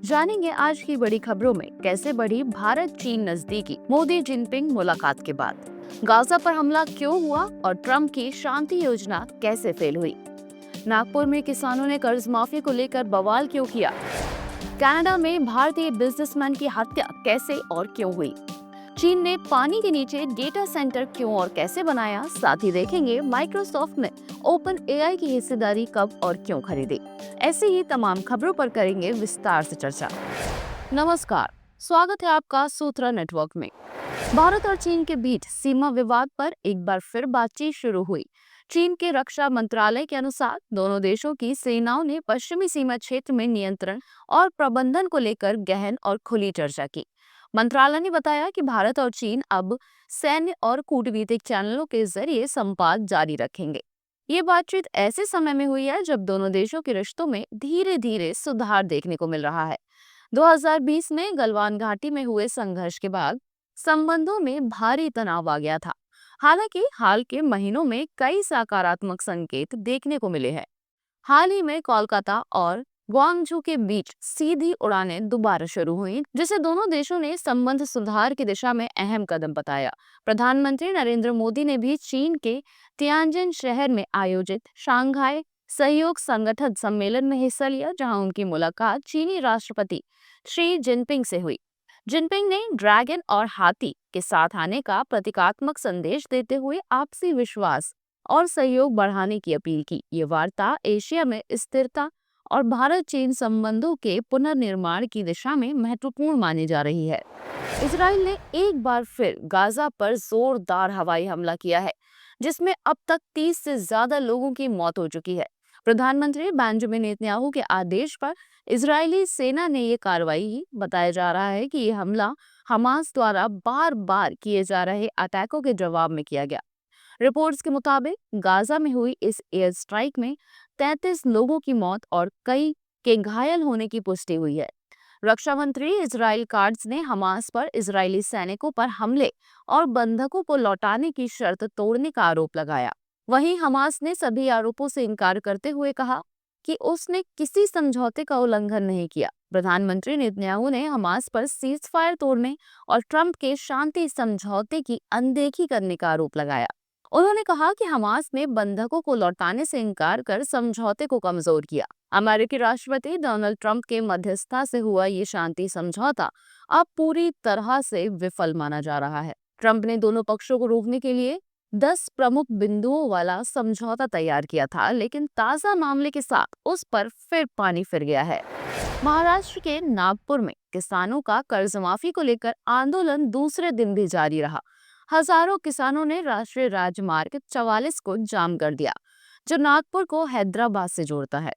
जानेंगे आज की बड़ी खबरों में कैसे बढ़ी भारत चीन नजदीकी, मोदी जिनपिंग मुलाकात के बाद गाजा पर हमला क्यों हुआ और ट्रंप की शांति योजना कैसे फेल हुई। नागपुर में किसानों ने कर्ज माफी को लेकर बवाल क्यों किया। कनाडा में भारतीय बिजनेसमैन की हत्या कैसे और क्यों हुई। चीन ने पानी के नीचे डेटा सेंटर क्यों और कैसे बनाया। साथ ही देखेंगे माइक्रोसॉफ्ट ने ओपन एआई की हिस्सेदारी कब और क्यों खरीदी। ऐसे ही तमाम खबरों पर करेंगे विस्तार से चर्चा। नमस्कार, स्वागत है आपका सूत्रा नेटवर्क में। भारत और चीन के बीच सीमा विवाद पर एक बार फिर बातचीत शुरू हुई। चीन के रक्षा मंत्रालय के अनुसार दोनों देशों की सेनाओं ने पश्चिमी सीमा क्षेत्र में नियंत्रण और प्रबंधन को लेकर गहन और खुली चर्चा की। मंत्रालय ने बताया कि भारत और चीन अब सैन्य और कूटनीतिक चैनलों के जरिए संवाद जारी रखेंगे। ये बातचीत ऐसे समय में हुई है जब दोनों देशों के रिश्तों में धीरे धीरे सुधार देखने को मिल रहा है। 2020 में गलवान घाटी में हुए संघर्ष के बाद संबंधों में भारी तनाव आ गया था। हालांकि हाल के महीनों में कई सकारात्मक संकेत देखने को मिले हैं। हाल ही में कोलकाता और ग्वांगझू के बीच सीधी उड़ानें दोबारा शुरू हुई, जिसे दोनों देशों ने संबंध सुधार की दिशा में अहम कदम बताया। प्रधानमंत्री नरेंद्र मोदी ने भी चीन के तियानजिन शहर में आयोजित शंघाई सहयोग संगठन सम्मेलन में हिस्सा लिया, जहां उनकी मुलाकात चीनी राष्ट्रपति शी जिनपिंग से हुई। जिनपिंग ने ड्रैगन और हाथी के साथ आने का प्रतीकात्मक संदेश देते हुए आपसी विश्वास और सहयोग बढ़ाने की अपील की। ये वार्ता एशिया में स्थिरता और भारत चीन संबंधों के पुनर्निर्माण की दिशा में महत्वपूर्ण मानी जा रही है। इसराइल ने एक बार फिर गाजा पर जोरदार हवाई हमला किया है, जिसमें अब तक 30 से ज्यादा लोगों की मौत हो चुकी है। प्रधानमंत्री बेंजामिन नेतन्याहू के आदेश पर इजरायली सेना ने ये कार्रवाई की। बताया जा रहा है कि ये हमला हमास द्वारा बार बार किए जा रहे अटैकों के जवाब में किया गया। रिपोर्ट्स के मुताबिक गाजा में हुई इस एयर स्ट्राइक में 33 लोगों की मौत और कई के घायल होने की पुष्टि हुई है। रक्षा मंत्री इजराइल कार्ड्स ने हमास पर इजरायली सैनिकों पर हमले और बंधकों को लौटाने की शर्त तोड़ने का आरोप लगाया। वहीं हमास ने सभी आरोपों से इनकार करते हुए कहा कि उसने किसी समझौते का उल्लंघन नहीं किया। प्रधानमंत्री नेतन्याहू ने हमास पर सीज फायर तोड़ने और ट्रंप के शांति समझौते की अनदेखी करने का आरोप लगाया। उन्होंने कहा कि हमास ने बंधकों को लौटाने से इनकार कर समझौते को कमजोर किया। अमेरिकी राष्ट्रपति डोनाल्ड ट्रंप के मध्यस्थता से हुआ ये शांति समझौता अब पूरी तरह से विफल माना जा रहा है। ट्रंप ने दोनों पक्षों को रोकने के लिए 10 प्रमुख बिंदुओं वाला समझौता तैयार किया था, लेकिन ताजा मामले के साथ उस पर फिर पानी फिर गया है। महाराष्ट्र के नागपुर में किसानों का कर्ज माफी को लेकर आंदोलन दूसरे दिन भी जारी रहा। हजारों किसानों ने राष्ट्रीय राजमार्ग 44 को जाम कर दिया, जो नागपुर को हैदराबाद से जोड़ता है।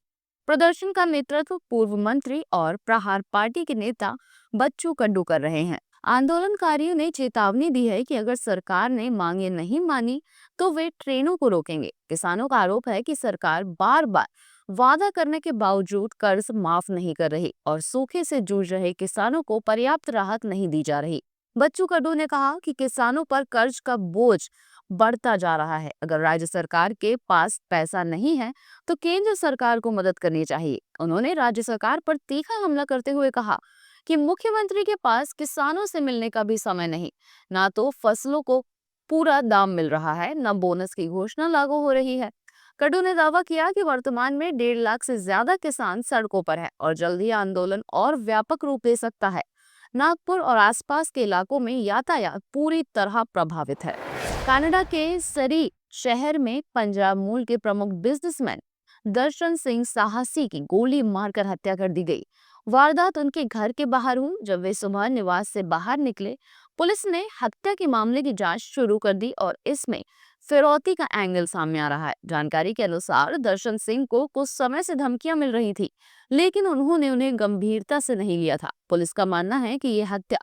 प्रदर्शन का नेतृत्व पूर्व मंत्री और प्रहार पार्टी के नेता बच्चू कडू कर रहे हैं। आंदोलनकारियों ने चेतावनी दी है कि अगर सरकार ने मांगे नहीं मानी तो वे ट्रेनों को रोकेंगे। किसानों का आरोप है कि सरकार बार बार वादा करने के बावजूद कर्ज माफ नहीं कर रही और सूखे से जूझ रहे किसानों को पर्याप्त राहत नहीं दी जा रही। बच्चू कडू ने कहा कि किसानों पर कर्ज का बोझ बढ़ता जा रहा है। अगर राज्य सरकार के पास पैसा नहीं है तो केंद्र सरकार को मदद करनी चाहिए। उन्होंने राज्य सरकार पर तीखा हमला करते हुए कहा कि मुख्यमंत्री के पास किसानों से मिलने का भी समय नहीं, ना तो फसलों को पूरा दाम मिल रहा है, न बोनस की घोषणा लागू हो रही है। कडू ने दावा किया कि वर्तमान में 1.5 लाख से ज्यादा किसान सड़कों पर है और जल्द ही आंदोलन और व्यापक रूप ले सकता है। नागपुर और आसपास के इलाकों में यातायात पूरी तरह प्रभावित है। कनाडा के सरी शहर में पंजाब मूल के प्रमुख बिजनेसमैन दर्शन सिंह साहसी की गोली मारकर हत्या कर दी गई। वारदात उनके घर के बाहर हुई जब वे सुबह निवास से बाहर निकले। पुलिस ने हत्या के मामले की जांच शुरू कर दी और इसमें फिरौती का एंगल सामने आ रहा है। जानकारी के अनुसार दर्शन सिंह को कुछ समय से धमकियां मिल रही थी, लेकिन उन्होंने उन्हें गंभीरता से नहीं लिया था। पुलिस का मानना है कि यह हत्या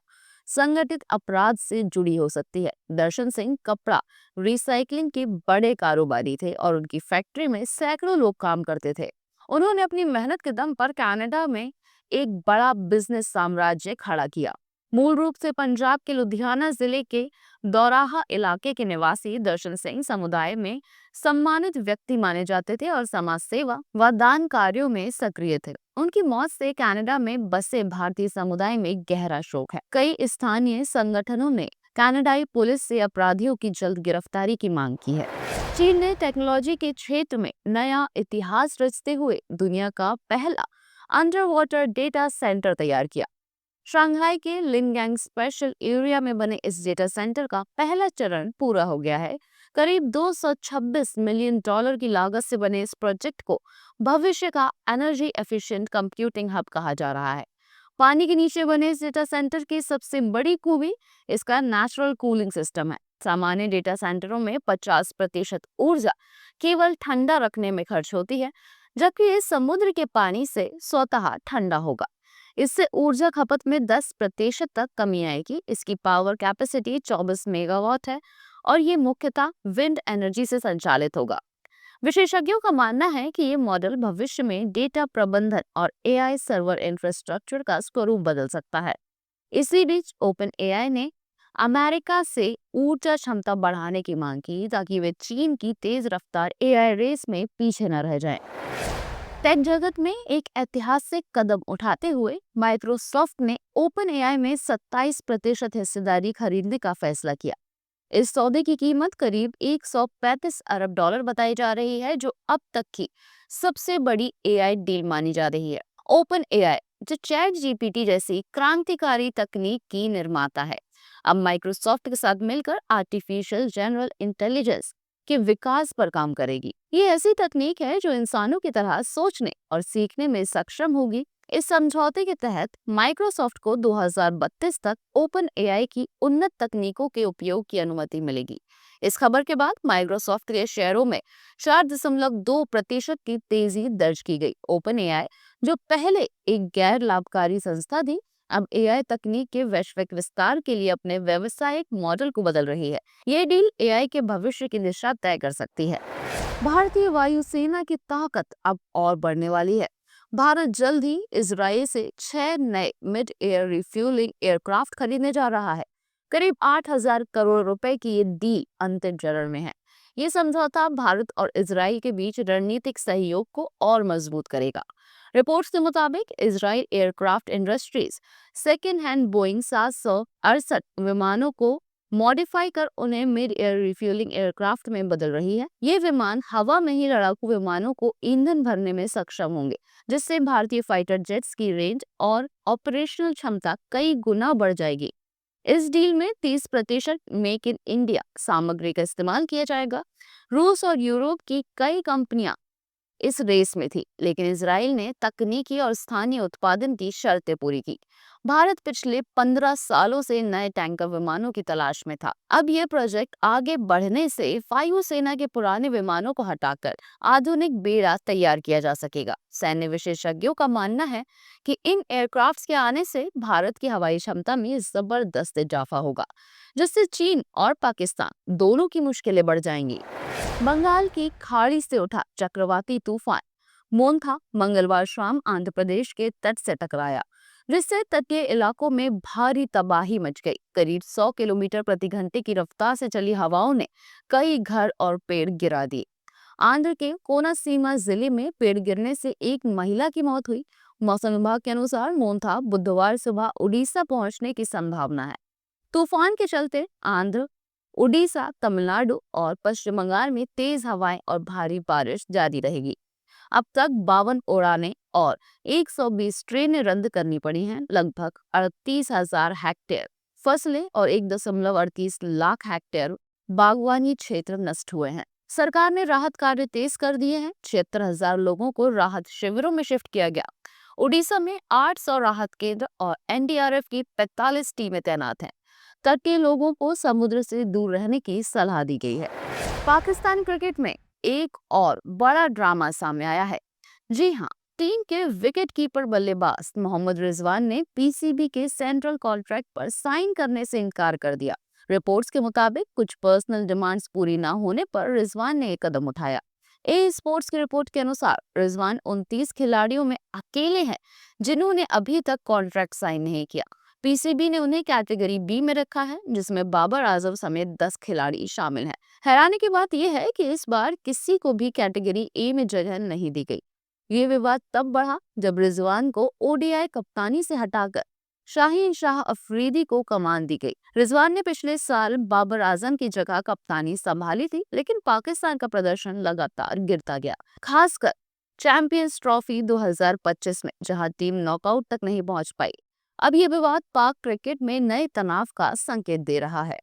संगठित अपराध से जुड़ी हो सकती है। दर्शन सिंह कपड़ा रिसाइकलिंग के बड़े कारोबारी थे और उनकी फैक्ट्री में सैकड़ों लोग काम करते थे। उन्होंने अपनी मेहनत के दम पर कनाडा में एक बड़ा बिजनेस साम्राज्य खड़ा किया। मूल रूप से पंजाब के लुधियाना जिले के दौराहा इलाके के निवासी दर्शन सिंह समुदाय में सम्मानित व्यक्ति माने जाते थे और समाज सेवा व दान कार्यों में सक्रिय थे। उनकी मौत से कनाडा में बसे भारतीय समुदाय में गहरा शोक है। कई स्थानीय संगठनों ने कनाडाई पुलिस से अपराधियों की जल्द गिरफ्तारी की मांग की है। चीन ने टेक्नोलॉजी के क्षेत्र में नया इतिहास रचते हुए दुनिया का पहला अंडर वाटर डेटा सेंटर तैयार किया। शंघाई के लिनगैंग स्पेशल एरिया में बने इस डेटा सेंटर का पहला चरण पूरा हो गया है। करीब 226 मिलियन डॉलर की लागत से बने इस प्रोजेक्ट को भविष्य का एनर्जी एफिशिएंट कंप्यूटिंग हब कहा जा रहा है। पानी के नीचे बने इस डेटा सेंटर की सबसे बड़ी खूबी इसका नेचुरल कूलिंग सिस्टम है। सामान्य डेटा सेंटरों में 50% ऊर्जा केवल ठंडा रखने में खर्च होती है, जबकि इस समुद्र के पानी से स्वतः ठंडा होगा। इससे ऊर्जा खपत में 10% तक कमी आएगी। इसकी पावर कैपेसिटी 24 मेगावाट है और ये मुख्यतः विंड एनर्जी से संचालित होगा। विशेषज्ञों का मानना है कि ये मॉडल भविष्य में डेटा प्रबंधन और एआई सर्वर इंफ्रास्ट्रक्चर का स्वरूप बदल सकता है। इसी बीच ओपन एआई ने अमेरिका से ऊर्जा क्षमता बढ़ाने की मांग की ताकि वे चीन की तेज रफ्तार एआई रेस में पीछे न रह जाएं। टेक जगत में एक ऐतिहासिक कदम उठाते हुए माइक्रोसॉफ्ट ने ओपन एआई में 27% हिस्सेदारी खरीदने का फैसला किया। इस सौदे की कीमत करीब 135 अरब डॉलर बताई जा रही है, जो अब तक की सबसे बड़ी एआई डील मानी जा रही है। ओपन एआई, जो चैट जीपीटी जैसी क्रांतिकारी तकनीक की निर्माता है, अब माइक्रोसॉफ्ट के साथ मिलकर आर्टिफिशियल जनरल इंटेलिजेंस के विकास पर काम करेगी। ये ऐसी तकनीक है जो इंसानों की तरह सोचने और सीखने में सक्षम होगी। इस समझौते के तहत माइक्रोसॉफ्ट को 2032 तक ओपन एआई की उन्नत तकनीकों के उपयोग की अनुमति मिलेगी। इस खबर के बाद माइक्रोसॉफ्ट के शेयरों में 4.2% की तेजी दर्ज की गई। ओपन एआई, जो पहले एक गैर लाभकारी संस्था थी, अब एआई तकनीक के वैश्विक विस्तार के लिए अपने व्यवसायिक मॉडल को बदल रही है। ये डील एआई के भविष्य की दिशा तय कर सकती है। भारतीय वायुसेना की ताकत अब और बढ़ने वाली है। भारत जल्द ही इजराइल से 6 नए मिड एयर रिफ्यूलिंग एयरक्राफ्ट खरीदने जा रहा है। करीब 8,000 करोड़ रुपए की ये डील अंतिम चरण में है। ये समझौता भारत और इजराइल के बीच रणनीतिक सहयोग को और मजबूत करेगा। रिपोर्ट्स के मुताबिक Israel aircraft industries second hand Boeing 768 विमानों को मॉडिफाई कर उन्हें मिड एयर रिफ्यूलिंग एयरक्राफ्ट में बदल रही है। ये विमान हवा में ही लड़ाकू विमानों को ईंधन भरने में सक्षम होंगे, जिससे भारतीय फाइटर जेट्स की रेंज और ऑपरेशनल क्षमता कई गुना बढ़ जाएगी। इस डील में 30% मेक इन इंडिया सामग्री का इस्तेमाल किया जाएगा। रूस और यूरोप की कई कंपनियां इस रेस में थी, लेकिन इजराइल ने तकनीकी और स्थानीय उत्पादन की शर्तें पूरी की। भारत पिछले 15 सालों से नए टैंकर विमानों की तलाश में था। अब यह प्रोजेक्ट आगे बढ़ने से वायुसेना के पुराने विमानों को हटाकर आधुनिक बेड़ा तैयार किया जा सकेगा। सैन्य विशेषज्ञों का मानना है कि इन एयरक्राफ्ट्स के आने से भारत की हवाई क्षमता में जबरदस्त इजाफा होगा, जिससे चीन और पाकिस्तान दोनों की मुश्किलें बढ़ जाएंगी। बंगाल की खाड़ी से उठा चक्रवाती तूफान मोन्था मंगलवार शाम आंध्र प्रदेश के तट से टकराया, जिससे तटीय इलाकों में भारी तबाही मच गई। करीब 100 किलोमीटर प्रति घंटे की रफ्तार से चली हवाओं ने कई घर और पेड़ गिरा दिए। आंध्र के कोनासीमा जिले में पेड़ गिरने से एक महिला की मौत हुई। मौसम विभाग के अनुसार मोन्था बुधवार सुबह उड़ीसा पहुंचने की संभावना है। तूफान के चलते आंध्र, उड़ीसा, तमिलनाडु और पश्चिम बंगाल में तेज हवाएं और भारी बारिश जारी रहेगी। अब तक 52 उड़ानें और 120 ट्रेनें रद्द करनी पड़ी हैं। लगभग 38,000 हेक्टेयर फसलें और 1.38 लाख हेक्टेयर बागवानी क्षेत्र नष्ट हुए हैं। सरकार ने राहत कार्य तेज कर दिए हैं। 76,000 लोगों को राहत शिविरों में शिफ्ट किया गया। उड़ीसा में 800 राहत केंद्र और एनडीआरएफ की 45 टीमें तैनात हैं। तटीय लोगों को समुद्र से दूर रहने की सलाह दी गई है। पाकिस्तान क्रिकेट में एक और बड़ा ड्रामा सामने आया है। जी हाँ, टीम के विकेट कीपर बल्लेबाज मोहम्मद रिजवान ने पीसीबी के सेंट्रल कॉन्ट्रैक्ट पर साइन करने से इनकार कर दिया। रिपोर्ट्स के मुताबिक कुछ पर्सनल डिमांड्स पूरी न होने पर रिजवान ने एक कदम उठाया। ए स्पोर्ट्स की रिपोर्ट के अनुसार रिजवान 29 खिलाड़ियों में अकेले हैं जिन्होंने अभी तक कॉन्ट्रैक्ट साइन नहीं किया। पीसीबी ने उन्हें कैटेगरी बी में रखा है, जिसमें बाबर आजम समेत 10 खिलाड़ी शामिल हैं। हैरानी की बात यह है कि इस बार किसी को भी कैटेगरी ए में जगह नहीं दी गई। ये विवाद तब बढ़ा जब रिजवान को ओडीआई कप्तानी से हटाकर शाहीन शाह अफरीदी को कमान दी गई। रिजवान ने पिछले साल बाबर आजम की जगह कप्तानी संभाली थी, लेकिन पाकिस्तान का प्रदर्शन लगातार गिरता गया, खासकर चैंपियंस ट्रॉफी 2025 में, जहां टीम नॉकआउट तक नहीं पहुंच पाई। अब ये विवाद पाक क्रिकेट में नए तनाव का संकेत दे रहा है।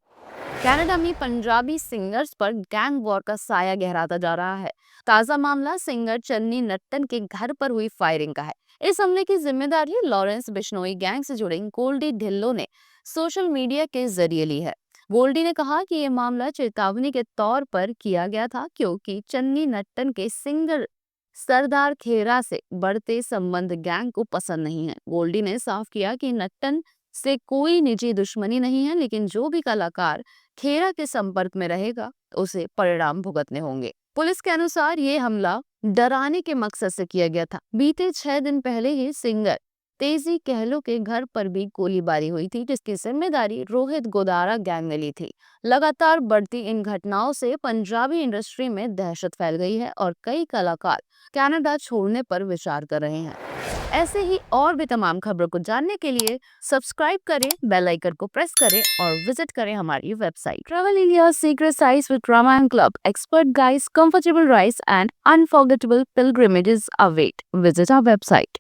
कनाडा में पंजाबी सिंगर्स पर गैंग वॉर का साया गहराता जा रहा है। ताजा मामला सिंगर चन्नी नट्टन के घर पर हुई फायरिंग का है। इस हमले की जिम्मेदारी लॉरेंस बिश्नोई गैंग से जुड़े गोल्डी ढिल्लो ने सोशल मीडिया के जरिए ली है। गोल्डी ने कहा कि यह मामला चेतावनी के तौर पर किया गया था, क्योंकि चन्नी नट्टन के सिंगर सरदार खेरा से बढ़ते संबंध गैंग को पसंद नहीं है। गोल्डी ने साफ किया कि नट्टन से कोई निजी दुश्मनी नहीं है, लेकिन जो भी कलाकार खेरा के संपर्क में रहेगा उसे परिणाम भुगतने होंगे। पुलिस के अनुसार ये हमला डराने के मकसद से किया गया था। बीते 6 दिन पहले ही सिंगर तेजी कहलो के घर पर भी गोलीबारी हुई थी, जिसकी जिम्मेदारी रोहित गोदारा गैंग ने ली थी। लगातार बढ़ती इन घटनाओं से पंजाबी इंडस्ट्री में दहशत फैल गई है और कई कलाकार कनाडा छोड़ने पर विचार कर रहे हैं। ऐसे ही और भी तमाम खबरों को जानने के लिए सब्सक्राइब करें, बेल आइकन को प्रेस करें और विजिट करें हमारी website. Travel India secret sites with Ramayana club, expert guides, comfortable rides and unforgettable pilgrimages await. Visit our website.